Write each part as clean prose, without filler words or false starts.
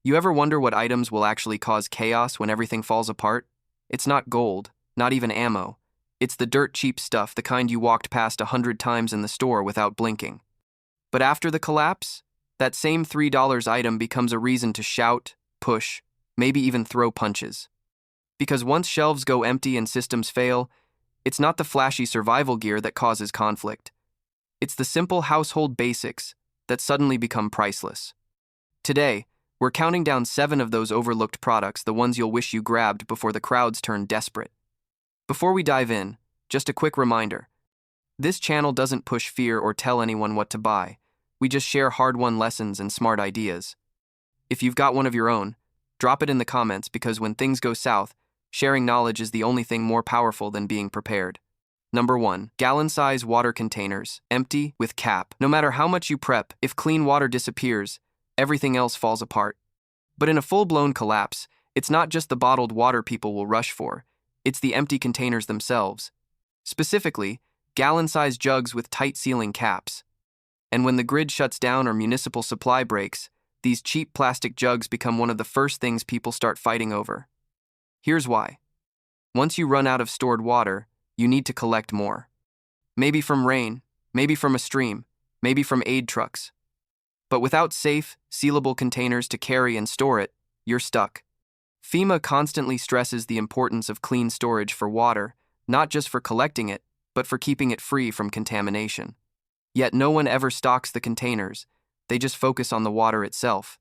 You ever wonder what items will actually cause chaos when everything falls apart? It's not gold, not even ammo. It's the dirt cheap stuff, the kind you walked past 100 times in the store without blinking. But after the collapse, that same $3 item becomes a reason to shout, push, maybe even throw punches. Because once shelves go empty and systems fail, it's not the flashy survival gear that causes conflict. It's the simple household basics that suddenly become priceless. Today, we're counting down 7 of those overlooked products, the ones you'll wish you grabbed before the crowds turn desperate. Before we dive in, just a quick reminder. This channel doesn't push fear or tell anyone what to buy. We just share hard-won lessons and smart ideas. If you've got one of your own, drop it in the comments, because when things go south, sharing knowledge is the only thing more powerful than being prepared. Number 1. Gallon-size water containers, empty with cap. No matter how much you prep, if clean water disappears, everything else falls apart. But in a full-blown collapse, it's not just the bottled water people will rush for, it's the empty containers themselves. Specifically, gallon-sized jugs with tight sealing caps. And when the grid shuts down or municipal supply breaks, these cheap plastic jugs become one of the first things people start fighting over. Here's why. Once you run out of stored water, you need to collect more. Maybe from rain, maybe from a stream, maybe from aid trucks. But without safe, sealable containers to carry and store it, you're stuck. FEMA constantly stresses the importance of clean storage for water, not just for collecting it, but for keeping it free from contamination. Yet no one ever stocks the containers, they just focus on the water itself.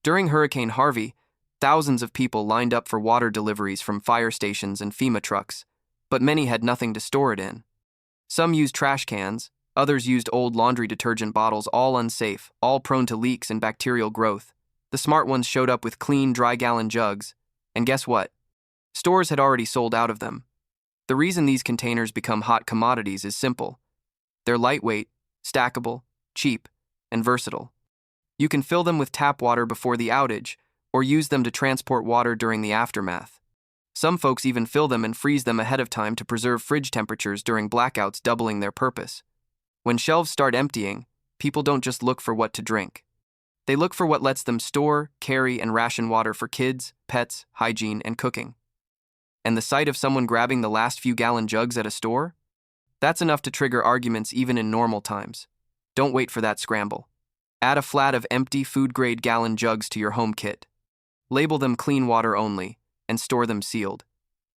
During Hurricane Harvey, thousands of people lined up for water deliveries from fire stations and FEMA trucks, but many had nothing to store it in. Some used trash cans, others used old laundry detergent bottles, all unsafe, all prone to leaks and bacterial growth. The smart ones showed up with clean, dry-gallon jugs, and guess what? Stores had already sold out of them. The reason these containers become hot commodities is simple. They're lightweight, stackable, cheap, and versatile. You can fill them with tap water before the outage, or use them to transport water during the aftermath. Some folks even fill them and freeze them ahead of time to preserve fridge temperatures during blackouts, doubling their purpose. When shelves start emptying, people don't just look for what to drink. They look for what lets them store, carry, and ration water for kids, pets, hygiene, and cooking. And the sight of someone grabbing the last few gallon jugs at a store? That's enough to trigger arguments even in normal times. Don't wait for that scramble. Add a flat of empty food-grade gallon jugs to your home kit. Label them clean water only, and store them sealed.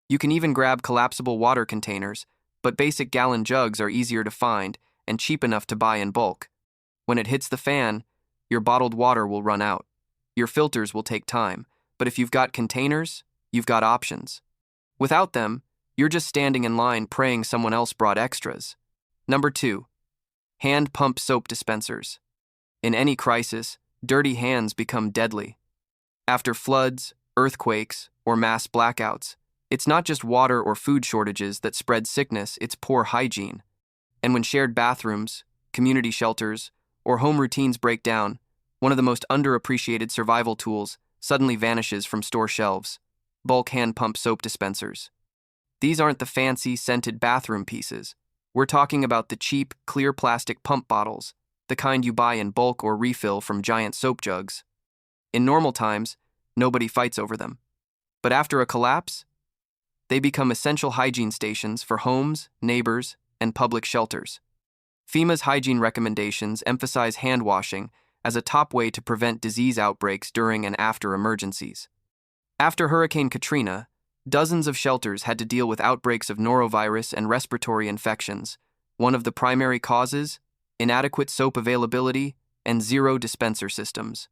You can even grab collapsible water containers, but basic gallon jugs are easier to find and cheap enough to buy in bulk. When it hits the fan, your bottled water will run out. Your filters will take time, but if you've got containers, you've got options. Without them, you're just standing in line praying someone else brought extras. Number 2. Hand pump soap dispensers. In any crisis, dirty hands become deadly. After floods, earthquakes, or mass blackouts, it's not just water or food shortages that spread sickness, it's poor hygiene. And when shared bathrooms, community shelters, or home routines break down, one of the most underappreciated survival tools suddenly vanishes from store shelves: bulk hand pump soap dispensers. These aren't the fancy, scented bathroom pieces. We're talking about the cheap, clear plastic pump bottles, the kind you buy in bulk or refill from giant soap jugs. In normal times, nobody fights over them. But after a collapse, they become essential hygiene stations for homes, neighbors, and public shelters. FEMA's hygiene recommendations emphasize hand washing as a top way to prevent disease outbreaks during and after emergencies. After Hurricane Katrina, dozens of shelters had to deal with outbreaks of norovirus and respiratory infections. One of the primary causes: inadequate soap availability and zero dispenser systems.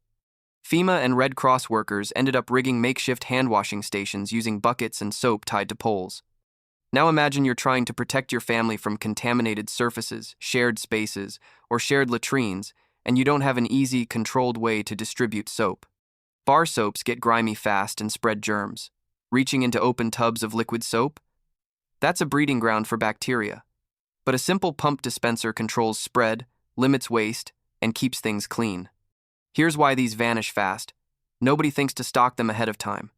FEMA and Red Cross workers ended up rigging makeshift hand-washing stations using buckets and soap tied to poles. Now imagine you're trying to protect your family from contaminated surfaces, shared spaces, or shared latrines, and you don't have an easy, controlled way to distribute soap. Bar soaps get grimy fast and spread germs. Reaching into open tubs of liquid soap? That's a breeding ground for bacteria. But a simple pump dispenser controls spread, limits waste, and keeps things clean. Here's why these vanish fast. Nobody thinks to stock them ahead of time.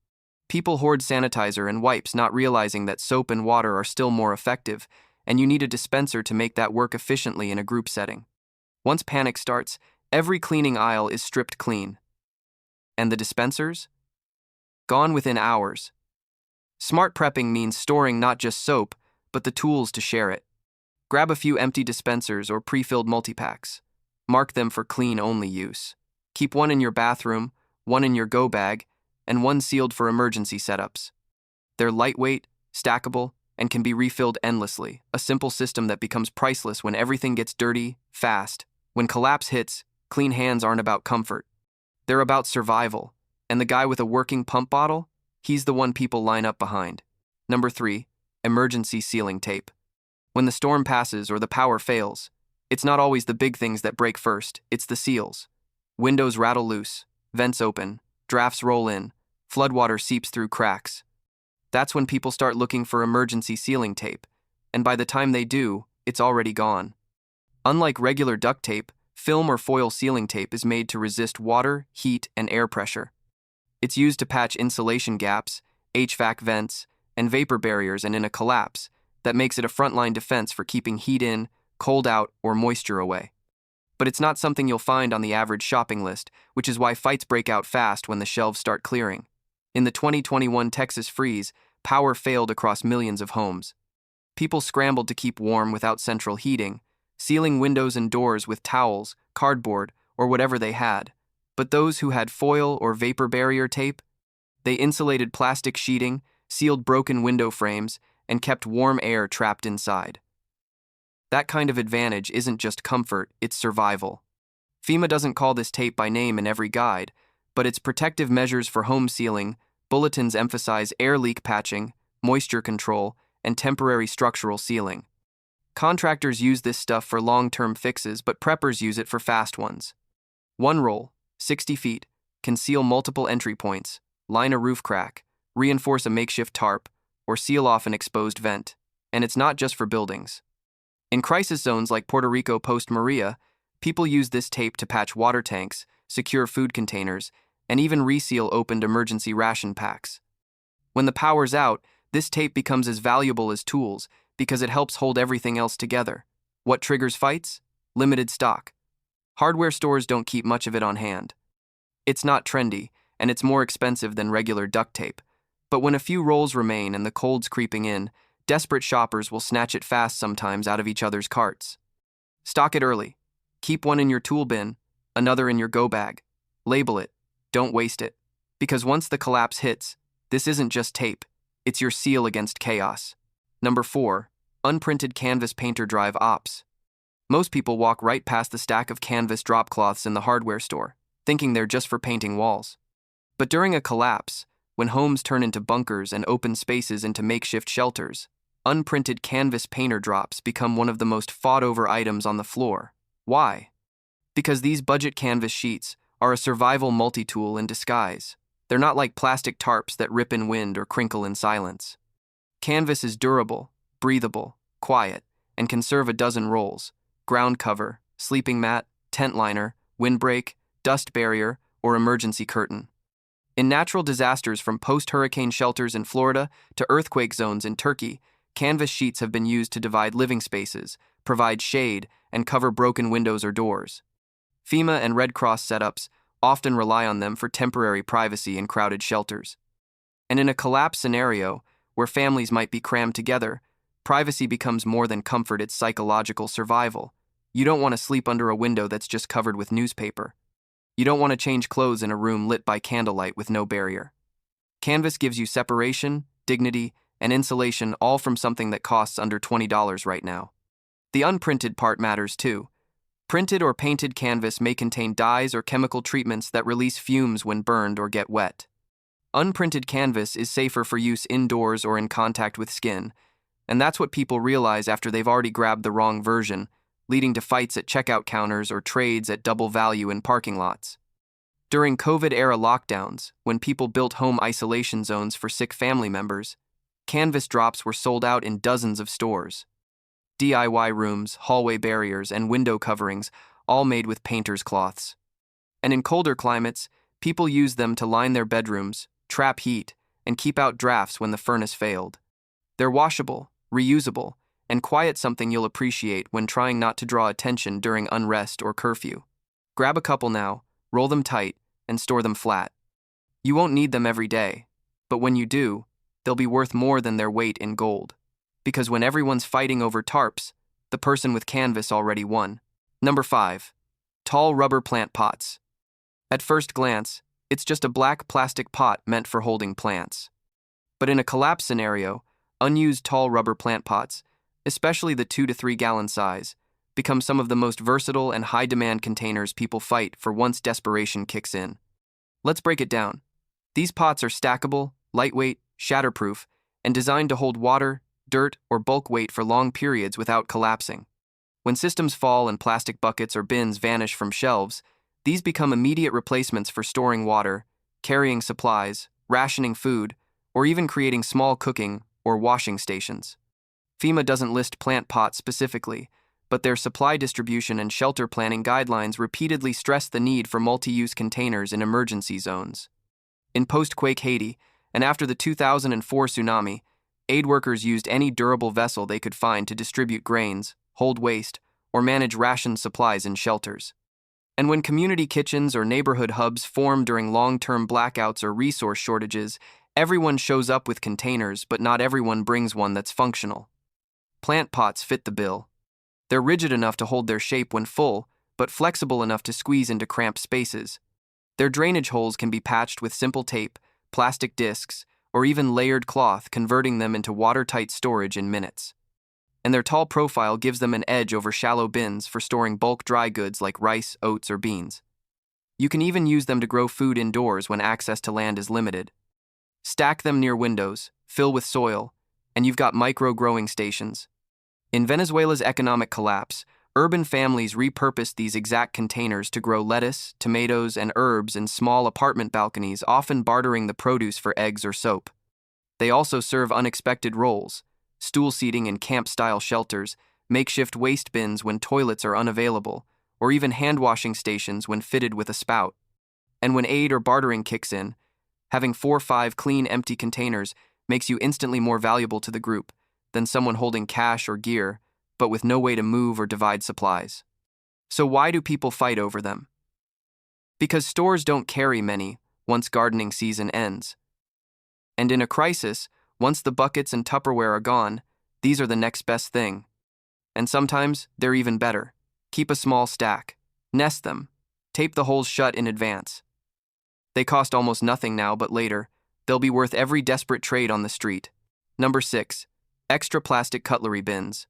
People hoard sanitizer and wipes, not realizing that soap and water are still more effective, and you need a dispenser to make that work efficiently in a group setting. Once panic starts, every cleaning aisle is stripped clean. And the dispensers? Gone within hours. Smart prepping means storing not just soap, but the tools to share it. Grab a few empty dispensers or pre-filled multi-packs. Mark them for clean-only use. Keep one in your bathroom, one in your go bag, and one sealed for emergency setups. They're lightweight, stackable, and can be refilled endlessly, a simple system that becomes priceless when everything gets dirty, fast. When collapse hits, clean hands aren't about comfort. They're about survival, and the guy with a working pump bottle? He's the one people line up behind. Number 3, emergency sealing tape. When the storm passes or the power fails, it's not always the big things that break first, it's the seals. Windows rattle loose, vents open, drafts roll in, floodwater seeps through cracks. That's when people start looking for emergency sealing tape, and by the time they do, it's already gone. Unlike regular duct tape, film or foil sealing tape is made to resist water, heat, and air pressure. It's used to patch insulation gaps, HVAC vents, and vapor barriers, and in a collapse, that makes it a frontline defense for keeping heat in, cold out, or moisture away. But it's not something you'll find on the average shopping list, which is why fights break out fast when the shelves start clearing. In the 2021 Texas freeze, power failed across millions of homes. People scrambled to keep warm without central heating, sealing windows and doors with towels, cardboard, or whatever they had. But those who had foil or vapor barrier tape, they insulated plastic sheeting, sealed broken window frames, and kept warm air trapped inside. That kind of advantage isn't just comfort, it's survival. FEMA doesn't call this tape by name in every guide, but its protective measures for home sealing, bulletins emphasize air leak patching, moisture control, and temporary structural sealing. Contractors use this stuff for long-term fixes, but preppers use it for fast ones. One roll, 60 feet, can seal multiple entry points, line a roof crack, reinforce a makeshift tarp, or seal off an exposed vent. And it's not just for buildings. In crisis zones like Puerto Rico post-Maria, people use this tape to patch water tanks, secure food containers, and even reseal opened emergency ration packs. When the power's out, this tape becomes as valuable as tools because it helps hold everything else together. What triggers fights? Limited stock. Hardware stores don't keep much of it on hand. It's not trendy, and it's more expensive than regular duct tape. But when a few rolls remain and the cold's creeping in, desperate shoppers will snatch it fast sometimes out of each other's carts. Stock it early. Keep one in your tool bin, another in your go bag. Label it. Don't waste it. Because once the collapse hits, this isn't just tape. It's your seal against chaos. Number 4, unprinted canvas painter drive ops. Most people walk right past the stack of canvas drop cloths in the hardware store, thinking they're just for painting walls. But during a collapse, when homes turn into bunkers and open spaces into makeshift shelters, unprinted canvas painter drops become one of the most fought-over items on the floor. Why? Because these budget canvas sheets are a survival multi-tool in disguise. They're not like plastic tarps that rip in wind or crinkle in silence. Canvas is durable, breathable, quiet, and can serve a dozen roles: ground cover, sleeping mat, tent liner, windbreak, dust barrier, or emergency curtain. In natural disasters from post-hurricane shelters in Florida to earthquake zones in Turkey, canvas sheets have been used to divide living spaces, provide shade, and cover broken windows or doors. FEMA and Red Cross setups often rely on them for temporary privacy in crowded shelters. And in a collapse scenario, where families might be crammed together, privacy becomes more than comfort, it's psychological survival. You don't want to sleep under a window that's just covered with newspaper. You don't want to change clothes in a room lit by candlelight with no barrier. Canvas gives you separation, dignity, and insulation, all from something that costs under $20 right now. The unprinted part matters too. Printed or painted canvas may contain dyes or chemical treatments that release fumes when burned or get wet. Unprinted canvas is safer for use indoors or in contact with skin, and that's what people realize after they've already grabbed the wrong version, leading to fights at checkout counters or trades at double value in parking lots. During COVID-era lockdowns, when people built home isolation zones for sick family members, canvas drops were sold out in dozens of stores. DIY rooms, hallway barriers, and window coverings, all made with painter's cloths. And in colder climates, people used them to line their bedrooms, trap heat, and keep out drafts when the furnace failed. They're washable, reusable, and quiet, something you'll appreciate when trying not to draw attention during unrest or curfew. Grab a couple now, roll them tight, and store them flat. You won't need them every day, but when you do, they'll be worth more than their weight in gold. Because when everyone's fighting over tarps, the person with canvas already won. Number 5. Tall rubber plant pots. At first glance, it's just a black plastic pot meant for holding plants. But in a collapse scenario, unused tall rubber plant pots, especially the 2 to 3 gallon size, become some of the most versatile and high-demand containers people fight for once desperation kicks in. Let's break it down. These pots are stackable, lightweight, shatterproof, and designed to hold water, dirt, or bulk weight for long periods without collapsing. When systems fall and plastic buckets or bins vanish from shelves, these become immediate replacements for storing water, carrying supplies, rationing food, or even creating small cooking or washing stations. FEMA doesn't list plant pots specifically, but their supply distribution and shelter planning guidelines repeatedly stress the need for multi-use containers in emergency zones. In post-quake Haiti, and after the 2004 tsunami, aid workers used any durable vessel they could find to distribute grains, hold waste, or manage ration supplies in shelters. And when community kitchens or neighborhood hubs form during long-term blackouts or resource shortages, everyone shows up with containers, but not everyone brings one that's functional. Plant pots fit the bill. They're rigid enough to hold their shape when full, but flexible enough to squeeze into cramped spaces. Their drainage holes can be patched with simple tape, plastic discs, or even layered cloth, converting them into watertight storage in minutes. And their tall profile gives them an edge over shallow bins for storing bulk dry goods like rice, oats, or beans. You can even use them to grow food indoors when access to land is limited. Stack them near windows, fill with soil, and you've got micro-growing stations. In Venezuela's economic collapse, urban families repurposed these exact containers to grow lettuce, tomatoes, and herbs in small apartment balconies, often bartering the produce for eggs or soap. They also serve unexpected roles: stool seating in camp-style shelters, makeshift waste bins when toilets are unavailable, or even hand-washing stations when fitted with a spout. And when aid or bartering kicks in, having 4 or 5 clean, empty containers makes you instantly more valuable to the group than someone holding cash or gear, but with no way to move or divide supplies. So why do people fight over them? Because stores don't carry many once gardening season ends. And in a crisis, once the buckets and Tupperware are gone, these are the next best thing. And sometimes they're even better. Keep a small stack. Nest them. Tape the holes shut in advance. They cost almost nothing now, but later, they'll be worth every desperate trade on the street. Number 6. Extra plastic cutlery bins.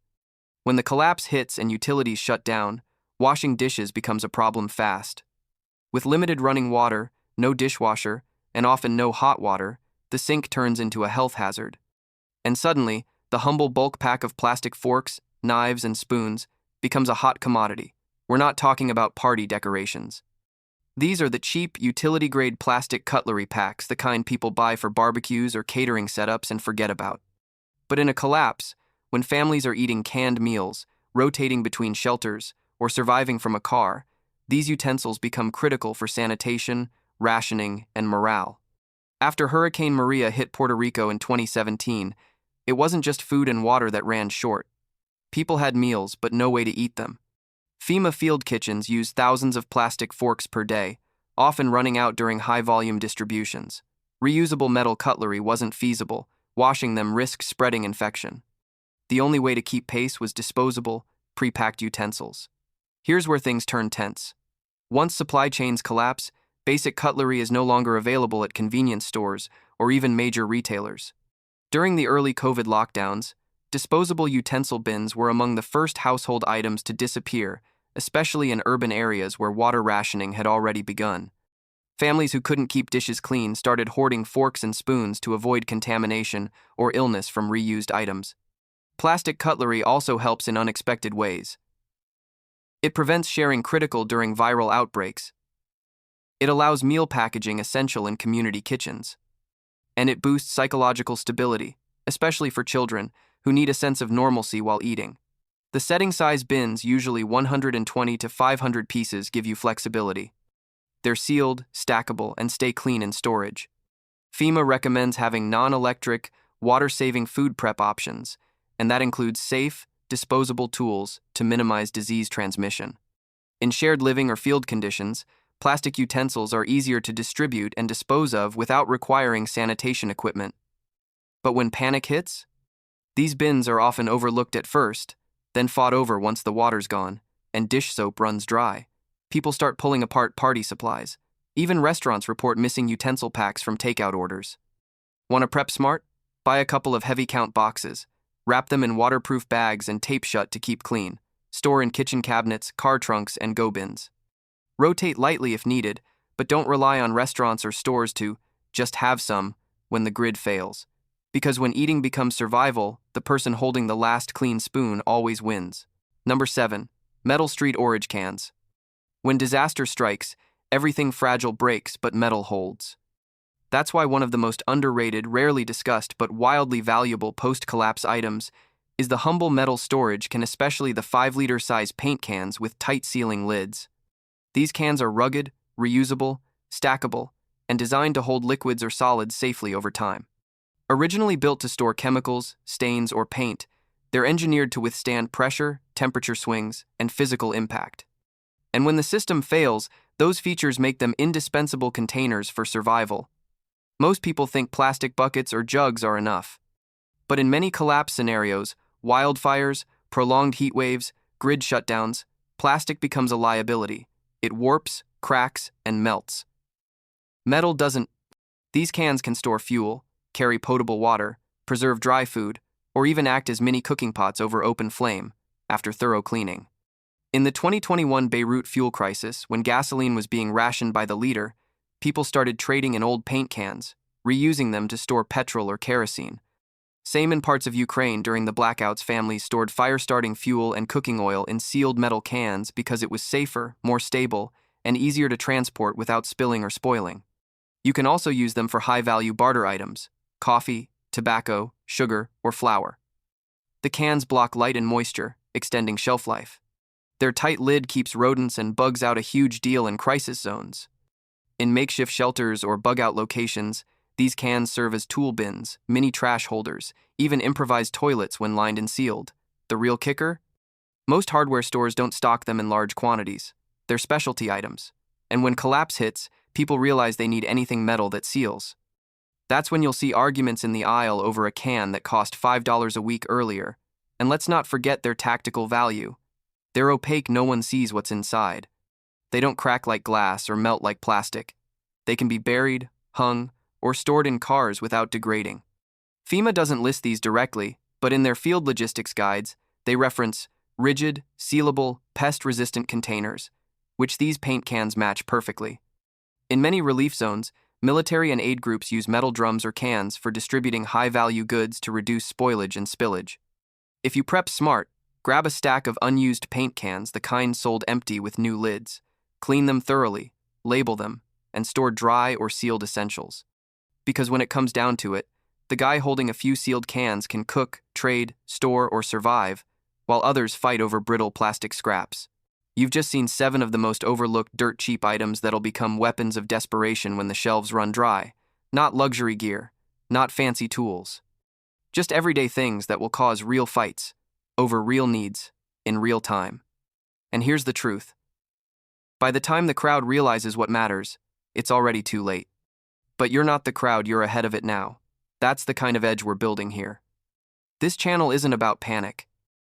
When the collapse hits and utilities shut down, washing dishes becomes a problem fast. With limited running water, no dishwasher, and often no hot water, the sink turns into a health hazard. And suddenly, the humble bulk pack of plastic forks, knives, and spoons becomes a hot commodity. We're not talking about party decorations. These are the cheap, utility-grade plastic cutlery packs, the kind people buy for barbecues or catering setups and forget about. But in a collapse, when families are eating canned meals, rotating between shelters, or surviving from a car, these utensils become critical for sanitation, rationing, and morale. After Hurricane Maria hit Puerto Rico in 2017, it wasn't just food and water that ran short. People had meals, but no way to eat them. FEMA field kitchens used thousands of plastic forks per day, often running out during high-volume distributions. Reusable metal cutlery wasn't feasible. Washing them risked spreading infection. The only way to keep pace was disposable, pre-packed utensils. Here's where things turn tense. Once supply chains collapse, basic cutlery is no longer available at convenience stores or even major retailers. During the early COVID lockdowns, disposable utensil bins were among the first household items to disappear, especially in urban areas where water rationing had already begun. Families who couldn't keep dishes clean started hoarding forks and spoons to avoid contamination or illness from reused items. Plastic cutlery also helps in unexpected ways. It prevents sharing critical during viral outbreaks. It allows meal packaging essential in community kitchens. And it boosts psychological stability, especially for children who need a sense of normalcy while eating. The setting size bins, usually 120 to 500 pieces, give you flexibility. They're sealed, stackable, and stay clean in storage. FEMA recommends having non-electric, water-saving food prep options, and that includes safe, disposable tools to minimize disease transmission. In shared living or field conditions, plastic utensils are easier to distribute and dispose of without requiring sanitation equipment. But when panic hits, these bins are often overlooked at first, then fought over once the water's gone and dish soap runs dry. People start pulling apart party supplies. Even restaurants report missing utensil packs from takeout orders. Want to prep smart? Buy a couple of heavy count boxes. Wrap them in waterproof bags and tape shut to keep clean. Store in kitchen cabinets, car trunks, and go bins. Rotate lightly if needed, but don't rely on restaurants or stores to just have some when the grid fails. Because when eating becomes survival, the person holding the last clean spoon always wins. Number 7. Metal street orage cans. When disaster strikes, everything fragile breaks but metal holds. That's why one of the most underrated, rarely discussed, but wildly valuable post-collapse items is the humble metal storage can, especially the 5-liter size paint cans with tight sealing lids. These cans are rugged, reusable, stackable, and designed to hold liquids or solids safely over time. Originally built to store chemicals, stains, or paint, they're engineered to withstand pressure, temperature swings, and physical impact. And when the system fails, those features make them indispensable containers for survival. Most people think plastic buckets or jugs are enough. But in many collapse scenarios, wildfires, prolonged heat waves, grid shutdowns, plastic becomes a liability. It warps, cracks, and melts. Metal doesn't. These cans can store fuel, carry potable water, preserve dry food, or even act as mini cooking pots over open flame after thorough cleaning. In the 2021 Beirut fuel crisis, when gasoline was being rationed by the liter, people started trading in old paint cans, reusing them to store petrol or kerosene. Same in parts of Ukraine during the blackouts, families stored fire-starting fuel and cooking oil in sealed metal cans because it was safer, more stable, and easier to transport without spilling or spoiling. You can also use them for high-value barter items: coffee, tobacco, sugar, or flour. The cans block light and moisture, extending shelf life. Their tight lid keeps rodents and bugs out, a huge deal in crisis zones. In makeshift shelters or bug-out locations, these cans serve as tool bins, mini trash holders, even improvised toilets when lined and sealed. The real kicker? Most hardware stores don't stock them in large quantities. They're specialty items. And when collapse hits, people realize they need anything metal that seals. That's when you'll see arguments in the aisle over a can that cost $5 a week earlier. And let's not forget their tactical value. They're opaque, no one sees what's inside. They don't crack like glass or melt like plastic. They can be buried, hung, or stored in cars without degrading. FEMA doesn't list these directly, but in their field logistics guides, they reference rigid, sealable, pest-resistant containers, which these paint cans match perfectly. In many relief zones, military and aid groups use metal drums or cans for distributing high-value goods to reduce spoilage and spillage. If you prep smart, grab a stack of unused paint cans, the kind sold empty with new lids. Clean them thoroughly, label them, and store dry or sealed essentials. Because when it comes down to it, the guy holding a few sealed cans can cook, trade, store, or survive, while others fight over brittle plastic scraps. You've just seen 7 of the most overlooked dirt-cheap items that'll become weapons of desperation when the shelves run dry. Not luxury gear, not fancy tools. Just everyday things that will cause real fights over real needs in real time. And here's the truth. By the time the crowd realizes what matters, it's already too late. But you're not the crowd, you're ahead of it now. That's the kind of edge we're building here. This channel isn't about panic.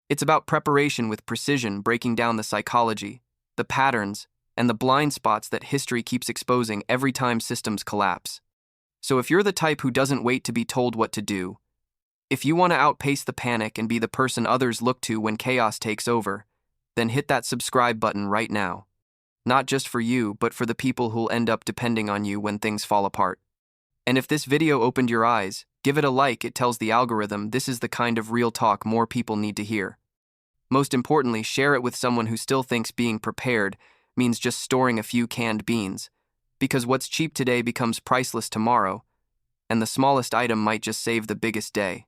It's about preparation with precision, breaking down the psychology, the patterns, and the blind spots that history keeps exposing every time systems collapse. So if you're the type who doesn't wait to be told what to do, if you want to outpace the panic and be the person others look to when chaos takes over, then hit that subscribe button right now. Not just for you, but for the people who'll end up depending on you when things fall apart. And if this video opened your eyes, give it a like. It tells the algorithm this is the kind of real talk more people need to hear. Most importantly, share it with someone who still thinks being prepared means just storing a few canned beans, because what's cheap today becomes priceless tomorrow, and the smallest item might just save the biggest day.